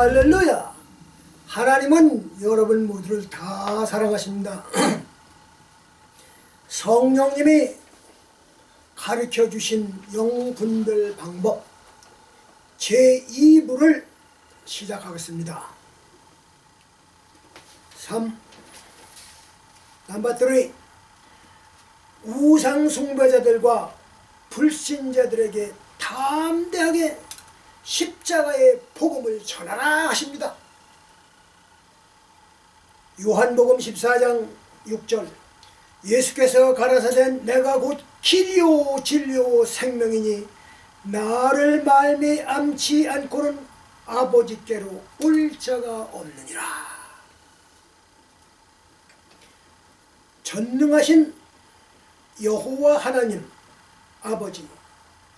할렐루야! 하나님은 여러분 모두를 다 사랑하십니다. 성령님이 가르쳐 주신 영분별 방법 제2부를 시작하겠습니다. 3. 넘버 3. 우상 숭배자들과 불신자들에게 담대하게 십자가의 복음을 전하라 하십니다. 요한복음 14장 6절 예수께서 가라사대 내가 곧 길이요 진리요 생명이니 나를 말미암지 않고는 아버지께로 올 자가 없느니라. 전능하신 여호와 하나님 아버지,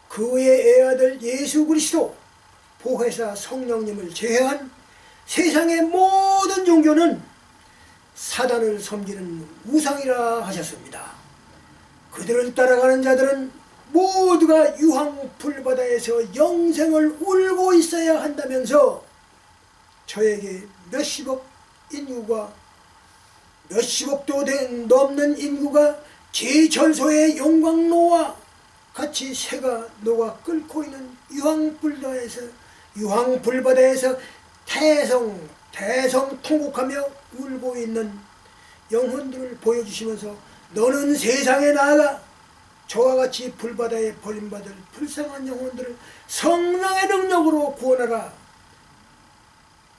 그의 애아들 예수 그리스도, 보혜사 성령님을 제외한 세상의 모든 종교는 사단을 섬기는 우상이라 하셨습니다. 그들을 따라가는 자들은 모두가 유황불바다에서 영생을 울고 있어야 한다면서 저에게 몇십억 인구가 몇십억도 넘는 인구가 제철소의 용광로와 같이 새가 녹아 끓고 있는 유황불바다에서 대성통곡하며 울고 있는 영혼들을 보여주시면서 너는 세상에 나아가 저와 같이 불바다에 버림받을 불쌍한 영혼들을 성령의 능력으로 구원하라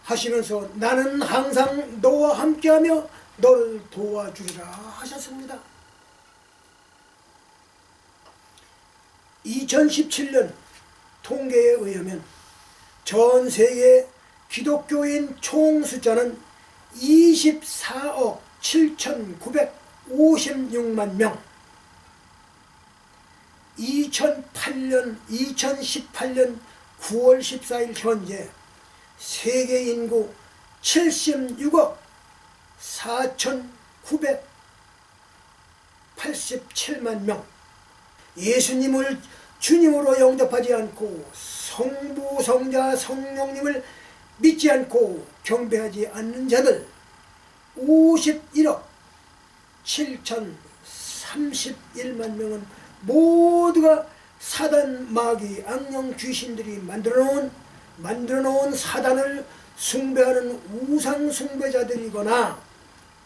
하시면서 나는 항상 너와 함께하며 너를 도와주리라 하셨습니다. 2017년 통계에 의하면 전 세계 기독교인 총 숫자는 24억 7,956만 명. 2018년 9월 14일 현재 세계 인구 76억 4,987만 명. 예수님을 주님으로 영접하지 않고 성부, 성자, 성령님을 믿지 않고 경배하지 않는 자들 51억 7,031만 명은 모두가 사단, 마귀, 악령, 귀신들이 만들어 놓은 사단을 숭배하는 우상 숭배자들이거나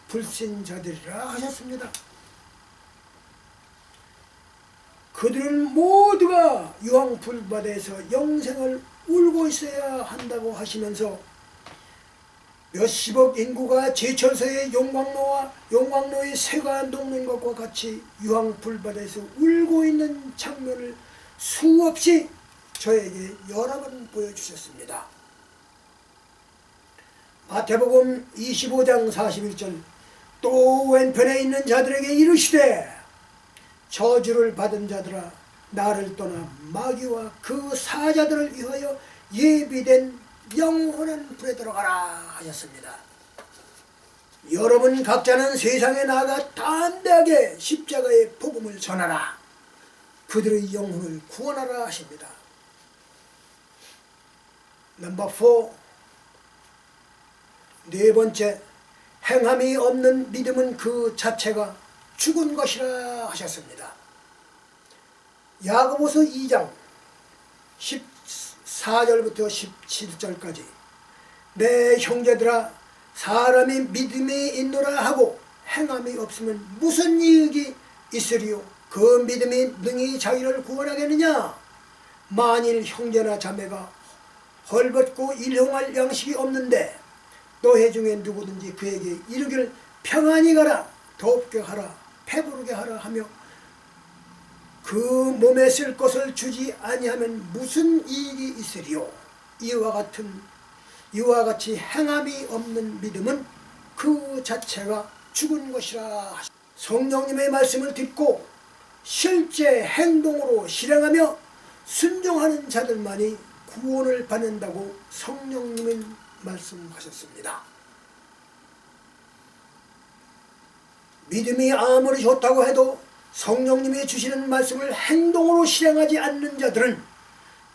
불신자들이라 하셨습니다. 그들은 모두가 유황불바다에서 영생을 울고 있어야 한다고 하시면서 몇십억 인구가 제철소의 용광로의 새가 녹는 것과 같이 유황불바다에서 울고 있는 장면을 수없이 저에게 여러 번 보여주셨습니다. 마태복음 25장 41절 또 왼편에 있는 자들에게 이르시되 저주를 받은 자들아 나를 떠나 마귀와 그 사자들을 위하여 예비된 영원한 불에 들어가라 하셨습니다. 여러분 각자는 세상에 나아가 담대하게 십자가의 복음을 전하라. 그들의 영혼을 구원하라 하십니다. 넘버 4. 네 번째, 행함이 없는 믿음은 그 자체가 죽은 것이라 하셨습니다. 야고보서 2장 14절부터 17절까지 내 형제들아 사람이 믿음이 있노라 하고 행함이 없으면 무슨 이익이 있으리요? 그 믿음이 능히 자기를 구원하겠느냐? 만일 형제나 자매가 헐벗고 일용할 양식이 없는데 너희 중에 누구든지 그에게 이르기를 평안히 가라, 덥게 하라, 배부르게 하라 하며 그 몸에 쓸 것을 주지 아니하면 무슨 이익이 있으리요? 이와 같이 행함이 없는 믿음은 그 자체가 죽은 것이라. 성령님의 말씀을 듣고 실제 행동으로 실행하며 순종하는 자들만이 구원을 받는다고 성령님은 말씀하셨습니다. 믿음이 아무리 좋다고 해도 성령님이 주시는 말씀을 행동으로 실행하지 않는 자들은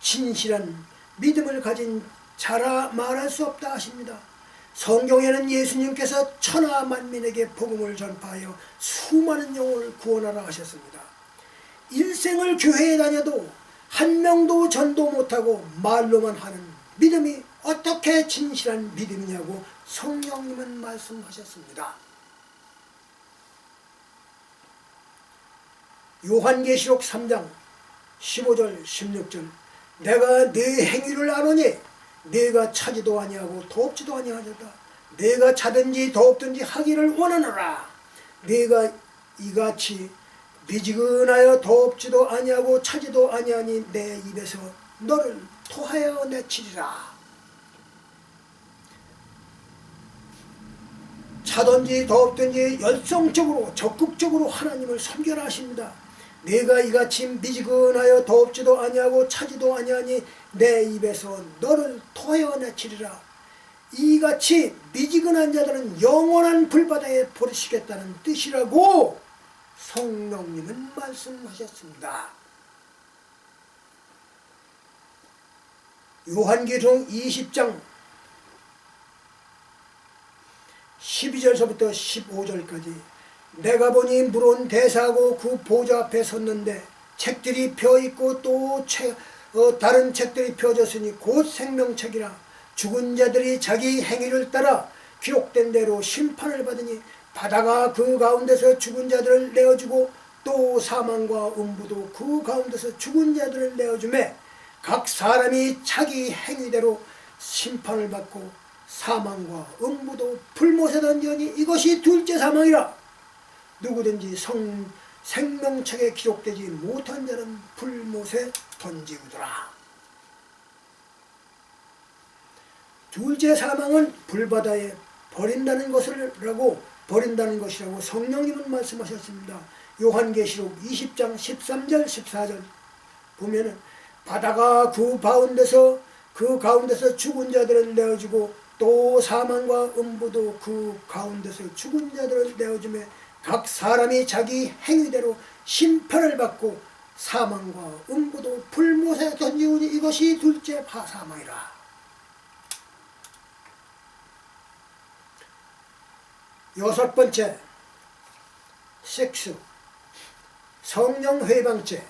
진실한 믿음을 가진 자라 말할 수 없다 하십니다. 성경에는 예수님께서 천하 만민에게 복음을 전파하여 수많은 영혼을 구원하라 하셨습니다. 일생을 교회에 다녀도 한 명도 전도 못하고 말로만 하는 믿음이 어떻게 진실한 믿음이냐고 성령님은 말씀하셨습니다. 요한계시록 3장 15절 16절 내가 네 행위를 아노니 네가 차지도 아니하고 돕지도 아니하였다. 네가 차든지 돕든지 하기를 원하노라. 네가 이같이 미지근하여 돕지도 아니하고 차지도 아니하니 내 입에서 너를 토하여 내치리라. 차든지 돕든지 열성적으로 적극적으로 하나님을 섬겨라 하십니다. 내가 이같이 미지근하여 돕지도 아니하고 차지도 아니하니 내 입에서 너를 토하여 내치리라. 이같이 미지근한 자들은 영원한 불바다에 버리시겠다는 뜻이라고 성령님은 말씀하셨습니다. 요한계시록 20장 12절서부터 15절까지 내가 보니 물은 대사하고 그 보좌 앞에 섰는데 책들이 펴있고 또 다른 책들이 펴졌으니 곧 생명책이라. 죽은 자들이 자기 행위를 따라 기록된 대로 심판을 받으니 바다가 그 가운데서 죽은 자들을 내어주고 또 사망과 음부도 그 가운데서 죽은 자들을 내어주매 각 사람이 자기 행위대로 심판을 받고 사망과 음부도 불못에 던지니 이것이 둘째 사망이라. 누구든지 생명책에 기록되지 못한 자는 불못에 던지우더라. 둘째 사망은 불바다에 버린다는 것이라고 성령님은 말씀하셨습니다. 요한계시록 20장 13절 14절 보면은 바다가 그 가운데서 죽은 자들을 내어주고 또 사망과 음부도 그 가운데서 죽은 자들을 내어주며 각 사람이 자기 행위대로 심판을 받고 사망과 음부도 불못에 던지우니 이것이 둘째 사망이라. 여섯 번째, 섹스, 성령 회방죄.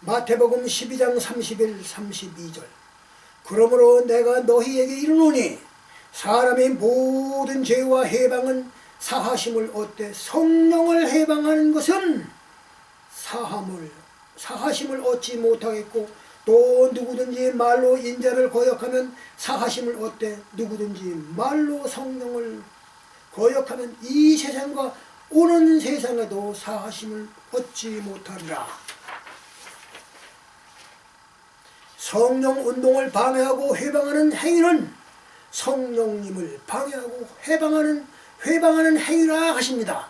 마태복음 12장 31, 32절 그러므로 내가 너희에게 이르노니 사람의 모든 죄와 해방은 사하심을 얻되 성령을 해방하는 것은 사하심을 얻지 못하겠고 또 누구든지 말로 인자를 거역하면 사하심을 얻되 누구든지 말로 성령을 거역하면 이 세상과 오는 세상에도 사하심을 얻지 못하리라. 성령 운동을 방해하고 회방하는 행위는 성령님을 방해하고 회방하는 행위라 하십니다.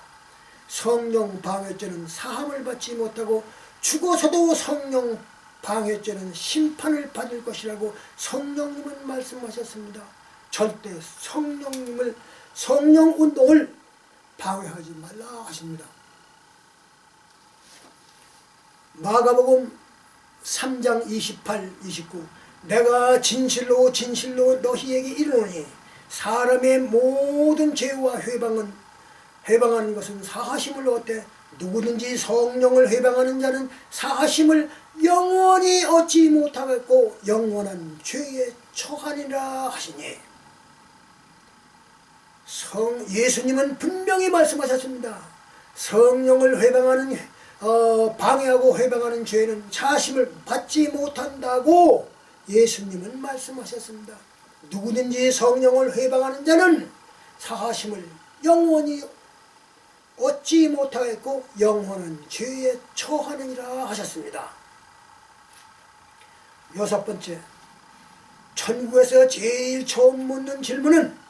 성령 방해죄는 사함을 받지 못하고 죽어서도 성령 방해죄는 심판을 받을 것이라고 성령님은 말씀하셨습니다. 절대 성령 운동을 방해하지 말라 하십니다. 마가복음 3장 28, 29 내가 진실로 너희에게 이르노니 사람의 모든 죄와 회방하는 것은 사하심을 얻되 누구든지 성령을 회방하는 자는 사하심을 영원히 얻지 못하겠고 영원한 죄에 처하니라 하시니 예수님은 분명히 말씀하셨습니다. 성령을 방해하고 회방하는 죄는 사하심을 받지 못한다고 예수님은 말씀하셨습니다. 누구든지 성령을 회방하는 자는 사하심을 영원히 얻지 못하겠고 영원한 죄에 처하느니라 하셨습니다. 여섯 번째, 천국에서 제일 처음 묻는 질문은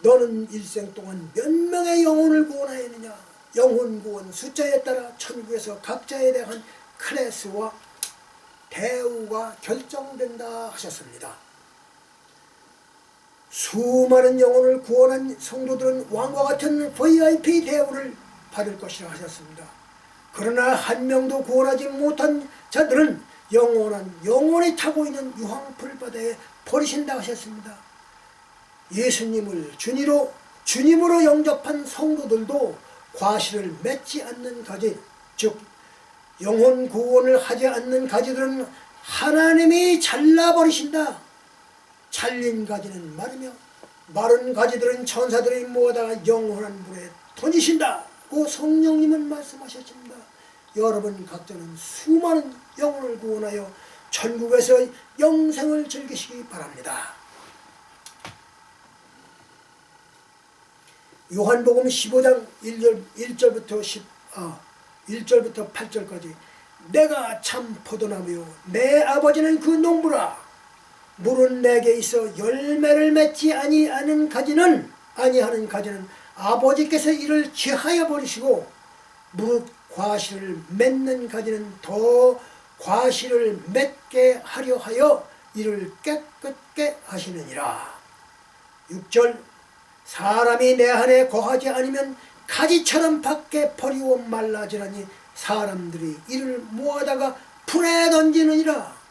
너는 일생 동안 몇 명의 영혼을 구원하였느냐? 영혼 구원 숫자에 따라 천국에서 각자에 대한 클래스와 대우가 결정된다 하셨습니다. 수많은 영혼을 구원한 성도들은 왕과 같은 VIP 대우를 받을 것이라 하셨습니다. 그러나 한 명도 구원하지 못한 자들은 영원히 타고 있는 유황불바다에 버리신다 하셨습니다. 예수님을 주님으로 영접한 성도들도 과실을 맺지 않는 가지, 즉 영혼 구원을 하지 않는 가지들은 하나님이 잘라버리신다. 잘린 가지는 마르며 마른 가지들은 천사들이 모아다가 영원한 물에 던지신다고 성령님은 말씀하셨습니다. 여러분 각자는 수많은 영혼을 구원하여 천국에서 영생을 즐기시기 바랍니다. 요한복음 15장 1절부터 8절까지 내가 참 포도나무요 내 아버지는 그 농부라. 물은 내게 있어 열매를 맺지 아니하는 가지는 아버지께서 이를 제하여 버리시고 무릇 과실을 맺는 가지는 더 과실을 맺게 하려 하여 이를 깨끗게 하시느니라. 6절 사람이 내 안에 거하지 않으면 가지처럼 밖에 버리고 말라지라니 사람들이 이를 모아다가 불에 던지느니라.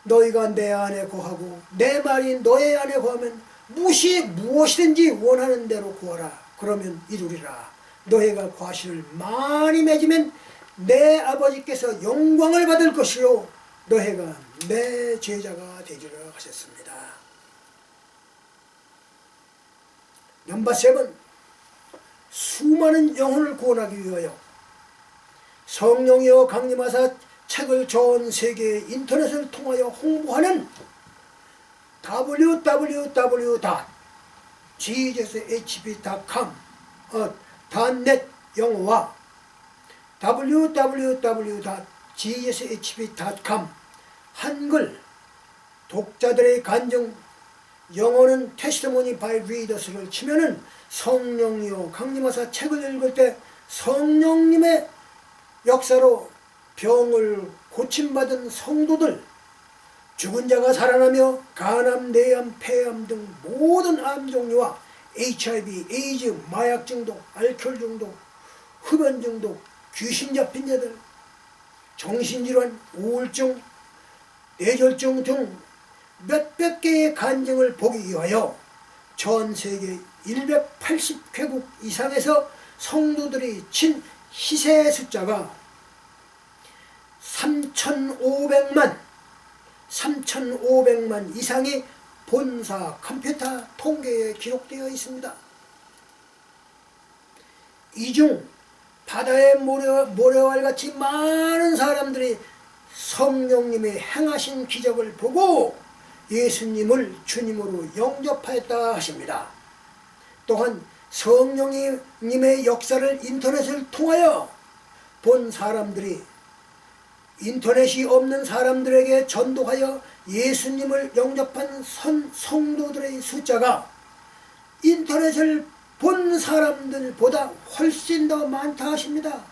너희가 내 안에 거하고 내 말이 너의 안에 거하면 무엇이든지 원하는 대로 구하라. 그러면 이루리라. 너희가 과실을 많이 맺으면 내 아버지께서 영광을 받을 것이요 너희가 내 제자가 되리라 하셨습니다. 넘버 7, 수많은 영혼을 구원하기 위하여 성령이여 강림하사 책을 전 세계 인터넷을 통하여 홍보하는 www.jesushb.com .net 영어와 www.jesushb.com 한글 독자들의 간증 영어는 테스티모니 바이 리더스를 치면은 성령이요 강림하사 책을 읽을 때 성령님의 역사로 병을 고침받은 성도들, 죽은 자가 살아나며 간암, 뇌암, 폐암 등 모든 암 종류와 HIV, 에이즈, 마약 중독, 알코올 중독, 흡연 중독, 귀신 잡힌 자들, 정신질환, 우울증, 뇌졸중 등 몇백 개의 간증을 보기 위하여 전 세계 180개국 이상에서 성도들이 친 희생의 숫자가 3,500만 이상이 본사 컴퓨터 통계에 기록되어 있습니다. 이 중 바다의 모래알같이 많은 사람들이 성령님이 행하신 기적을 보고 예수님을 주님으로 영접하였다 하십니다. 또한 성령님의 역사를 인터넷을 통하여 본 사람들이 인터넷이 없는 사람들에게 전도하여 예수님을 영접한 성도들의 숫자가 인터넷을 본 사람들보다 훨씬 더 많다 하십니다.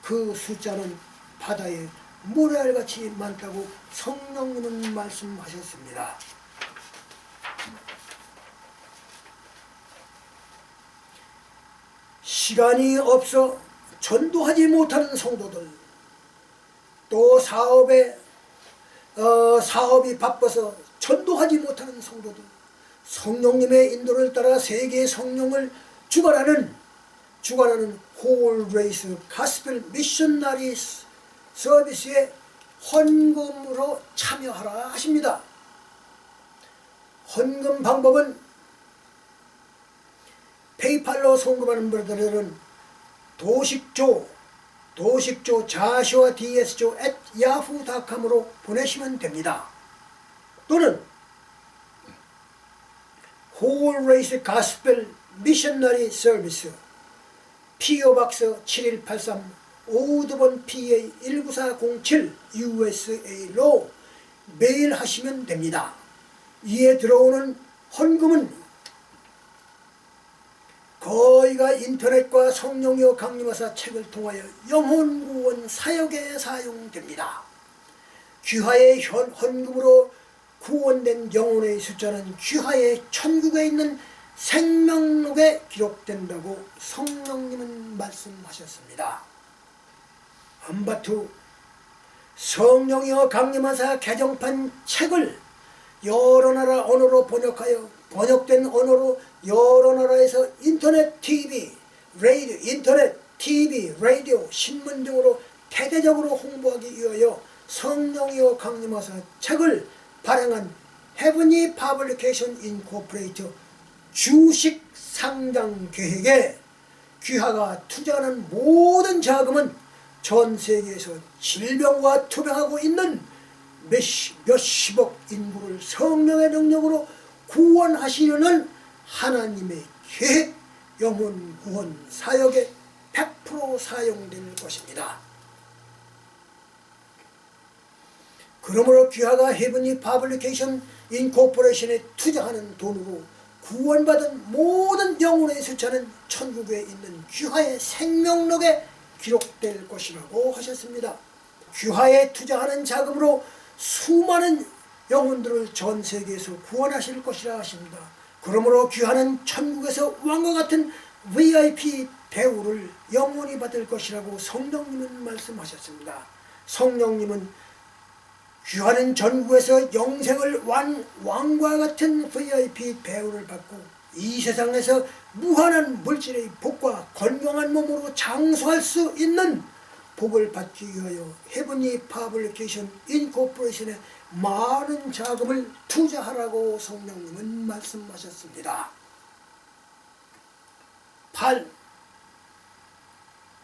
그 숫자는 바다에 모래알같이 많다고 성령님은 말씀하셨습니다. 시간이 없어 전도하지 못하는 성도들, 또 사업이 바빠서 전도하지 못하는 성도들, 성령님의 인도를 따라 세계의 성령을 주관하는 홀 레이스 가스펠 미셔너리 서비스에 헌금으로 참여하라 하십니다. 헌금 방법은 페이팔로 송금하는 분들은 도식조 자시와 ds조 @yahoo.com으로 보내시면 됩니다. 또는 Whole Race Gospel Missionary Service PO박스 7183 오드번 PA 19407 USA로 메일하시면 됩니다. 이에 들어오는 헌금은 거의가 인터넷과 성령이여 강림하사 책을 통하여 영혼구원 사역에 사용됩니다. 귀하의 헌금으로 구원된 영혼의 숫자는 귀하의 천국에 있는 생명록에 기록된다고 성령님은 말씀하셨습니다. 넘버 2, 성령이여 강림하사 개정판 책을 여러 나라 언어로 번역하여 번역된 언어로 여러 나라에서 인터넷 TV, 라디오, 신문 등으로 대대적으로 홍보하기 위하여 성령이여 강림하사 책을 발행한 헤븐리 퍼블리케이션 인코퍼레이트 주식 상장 계획에 귀하가 투자하는 모든 자금은 전 세계에서 질병과 투병하고 있는 몇십억 인구를 성령의 능력으로 구원하시려는 하나님의 계획, 영혼 구원 사역에 100% 사용될 것입니다. 그러므로 귀하가 헤븐리 퍼블리케이션 인코퍼레이션에 투자하는 돈으로 구원받은 모든 영혼의 숫자는 천국에 있는 귀하의 생명록에 기록될 것이라고 하셨습니다. 귀하에 투자하는 자금으로 수많은 영혼들을 전 세계에서 구원하실 것이라 하십니다. 그러므로 귀하는 천국에서 왕과 같은 VIP 대우를 영원히 받을 것이라고 성령님은 말씀하셨습니다. 성령님은 귀하는 전국에서 영생을 왕과 같은 VIP 대우를 받고 이 세상에서 무한한 물질의 복과 건강한 몸으로 장수할 수 있는 복을 받기 위하여 헤븐리 퍼블리케이션 인코퍼레이션에 많은 자금을 투자하라고 성령님은 말씀하셨습니다. 8.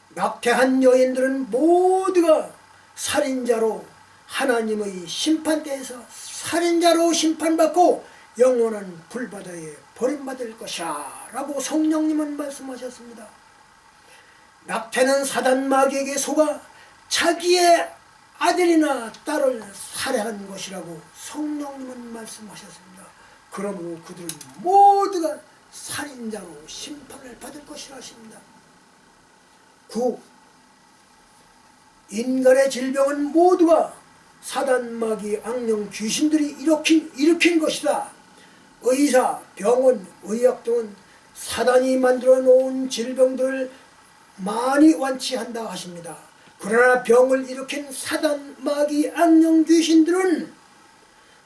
낙태한 여인들은 모두가 살인자로 하나님의 심판대에서 살인자로 심판받고 영원한 불바다에 버림받을 것이야 라고 성령님은 말씀하셨습니다. 낙태는 사단 마귀에게 속아 자기의 아들이나 딸을 살해한 것이라고 성령님은 말씀하셨습니다. 그러므로 그들은 모두가 살인자로 심판을 받을 것이라 하십니다. 9. 인간의 질병은 모두가 사단 마귀 악령 귀신들이 일으킨 것이다. 의사, 병원, 의학 등은 사단이 만들어 놓은 질병들을 많이 완치한다 하십니다. 그러나 병을 일으킨 사단 마귀 악령 귀신들은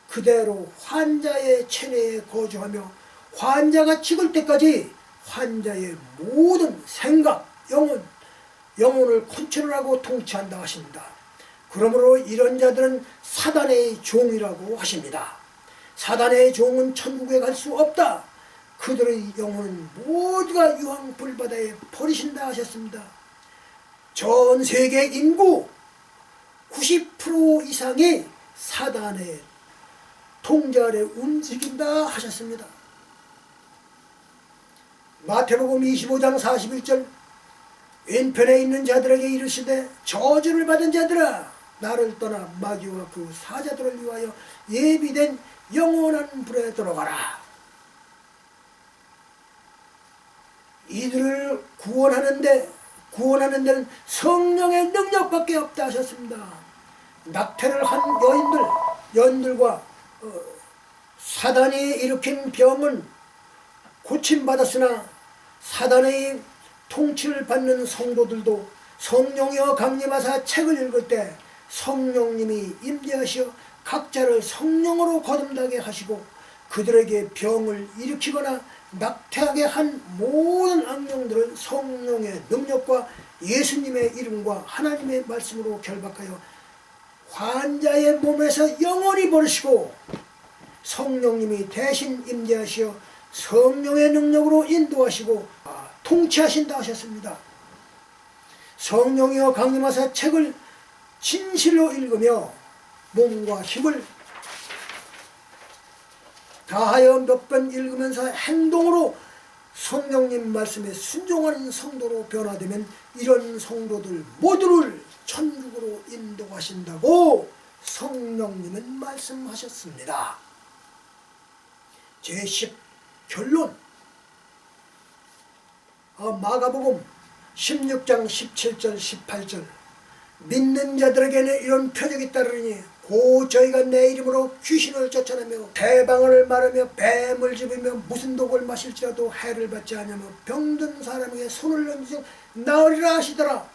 그대로 환자의 체내에 거주하며 환자가 죽을 때까지 환자의 모든 생각, 영혼을 컨트롤하고 통치한다 하십니다. 그러므로 이런 자들은 사단의 종이라고 하십니다. 사단의 종은 천국에 갈 수 없다. 그들의 영혼은 모두가 유황불바다에 버리신다 하셨습니다. 전 세계 인구 90% 이상이 사단의 통제 아래 움직인다 하셨습니다. 마태복음 25장 41절 왼편에 있는 자들에게 이르시되 저주를 받은 자들아 나를 떠나 마귀와 그 사자들을 위하여 예비된 영원한 불에 들어가라. 이들을 구원하는 데는 성령의 능력밖에 없다 하셨습니다. 낙태를 한 여인들과 사단이 일으킨 병은 고침받았으나 사단의 통치를 받는 성도들도 성령이여 강림하사 책을 읽을 때 성령님이 임재하시어 각자를 성령으로 거듭나게 하시고 그들에게 병을 일으키거나 낙태하게 한 모든 악령들을 성령의 능력과 예수님의 이름과 하나님의 말씀으로 결박하여 환자의 몸에서 영원히 버리시고 성령님이 대신 임재하시어 성령의 능력으로 인도하시고 통치하신다 하셨습니다. 성령이여 강림하사 책을 진실로 읽으며 몸과 힘을 다하여 몇 번 읽으면서 행동으로 성령님 말씀에 순종하는 성도로 변화되면 이런 성도들 모두를 천국으로 인도하신다고 성령님은 말씀하셨습니다. 제10 결론 마가복음 16장 17절 18절 믿는 자들에게는 이런 표적이 따르니 곧 저희가 내 이름으로 귀신을 쫓아내며 대방언을 말하며 뱀을 집으며 무슨 독을 마실지라도 해를 받지 않으며 병든 사람에게 손을 얹으며 나으리라 하시더라.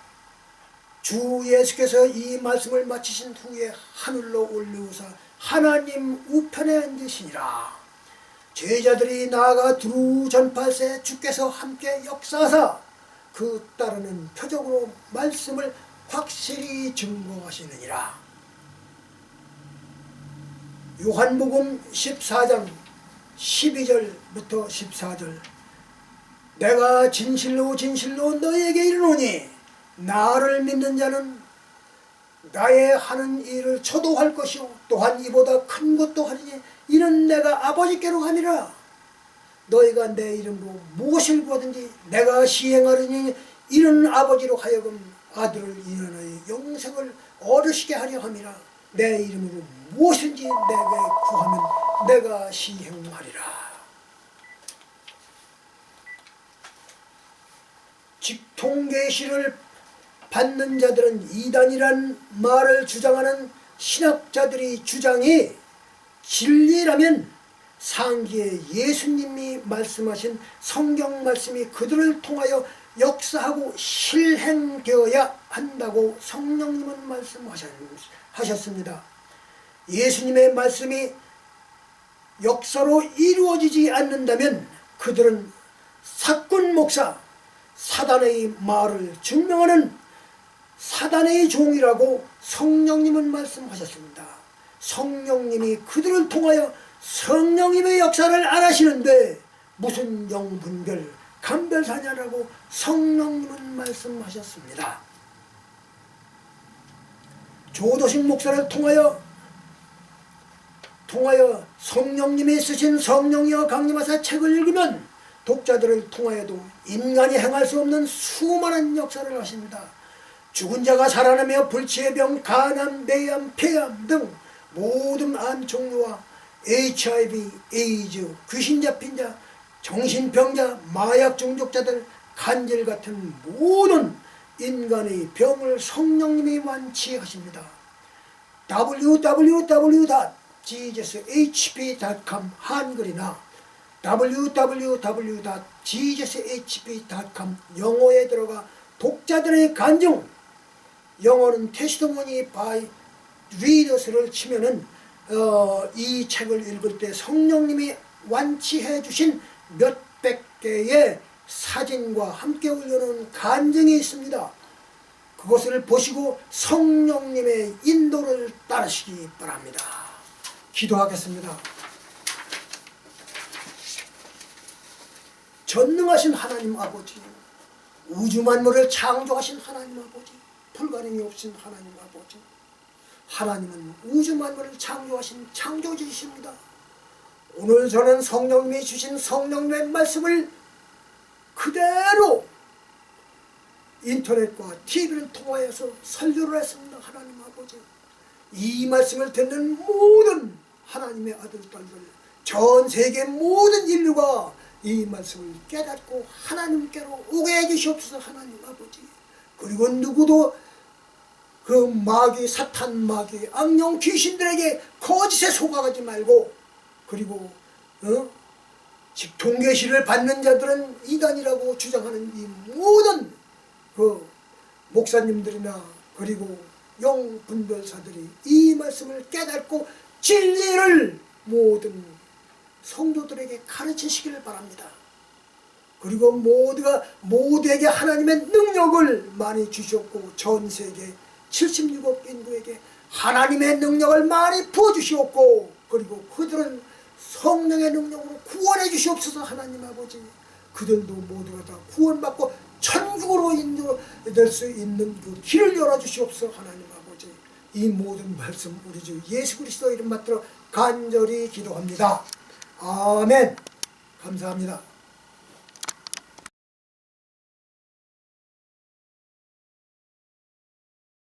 주 예수께서 이 말씀을 마치신 후에 하늘로 올리우사 하나님 우편에 앉으시니라. 제자들이 나아가 두루 전파할새 주께서 함께 역사하사 그 따르는 표적으로 말씀을 확실히 증거하시느니라. 요한복음 14장 12절부터 14절. 내가 진실로 진실로 너희에게 이르노니 나를 믿는 자는 나의 하는 일을 저도 할 것이요 또한 이보다 큰 것도 하리니 이는 내가 아버지께로 함이라. 너희가 내 이름으로 무엇을 구하든지 내가 시행하리니 이는 아버지로 하여금 아들을 인하여 영생을 얻으시게 하려 함이라. 내 이름으로 무엇인지 내게 구하면 내가 시행하리라. 직통계시를 받는 자들은 이단이란 말을 주장하는 신학자들이 주장이 진리라면 상기에 예수님이 말씀하신 성경 말씀이 그들을 통하여 역사하고 실행되어야 한다고 성령님은 말씀하셨습니다. 예수님의 말씀이 역사로 이루어지지 않는다면 그들은 사꾼 목사, 사단의 말을 증명하는 사단의 종이라고 성령님은 말씀하셨습니다. 성령님이 그들을 통하여 성령님의 역사를 안 하시는데 무슨 영분별, 감별사냐라고 성령님은 말씀하셨습니다. 조도식 목사를 통하여 성령님이 쓰신 성령이여 강림하사 책을 읽으면 독자들을 통하여도 인간이 행할 수 없는 수많은 역사를 하십니다. 죽은 자가 살아나며 불치의 병, 간암, 뇌암, 폐암 등 모든 암 종류와 HIV, 에이즈, 귀신 잡힌 자, 정신병자, 마약 중독자들, 간질 같은 모든 인간의 병을 성령님이 완치하십니다. www.jesushp.com 한글이나 www.jesushp.com 영어에 들어가 독자들의 간증, 영어는 테스티모니 바이 리더스를 치면은 이 책을 읽을 때 성령님이 완치해 주신 몇백 개의 사진과 함께 올려놓은 간증이 있습니다. 그것을 보시고 성령님의 인도를 따르시기 바랍니다. 기도하겠습니다. 전능하신 하나님 아버지, 우주 만물을 창조하신 하나님 아버지, 불가능이 없으신 하나님 아버지, 하나님은 우주 만물을 창조하신 창조주이십니다. 오늘 저는 성령님이 주신 성령님의 말씀을 그대로 인터넷과 TV를 통하여서 설교를 했습니다. 하나님 아버지, 이 말씀을 듣는 모든 하나님의 아들, 딸들, 전 세계 모든 인류가 이 말씀을 깨닫고 하나님께로 오게 해주시옵소서. 하나님 아버지, 그리고 누구도 그 마귀, 사탄 마귀, 악령 귀신들에게 거짓에 속아가지 말고, 그리고 직통계시를 받는 자들은 이단이라고 주장하는 이 모든 그 목사님들이나 그리고 영분별사들이 이 말씀을 깨닫고 진리를 모든 성도들에게 가르치시기를 바랍니다. 그리고 모두에게 하나님의 능력을 많이 주셨고 전 세계 76억 인구에게 하나님의 능력을 많이 부어주시옵고, 그리고 그들은 성령의 능력으로 구원해 주시옵소서. 하나님 아버지, 그들도 모두가 다 구원받고 천국으로 인도될 수 있는 그 길을 열어주시옵소서. 하나님 아버지, 이 모든 말씀 우리 주 예수 그리스도 이름 받들어 간절히 기도합니다. 아멘. 감사합니다.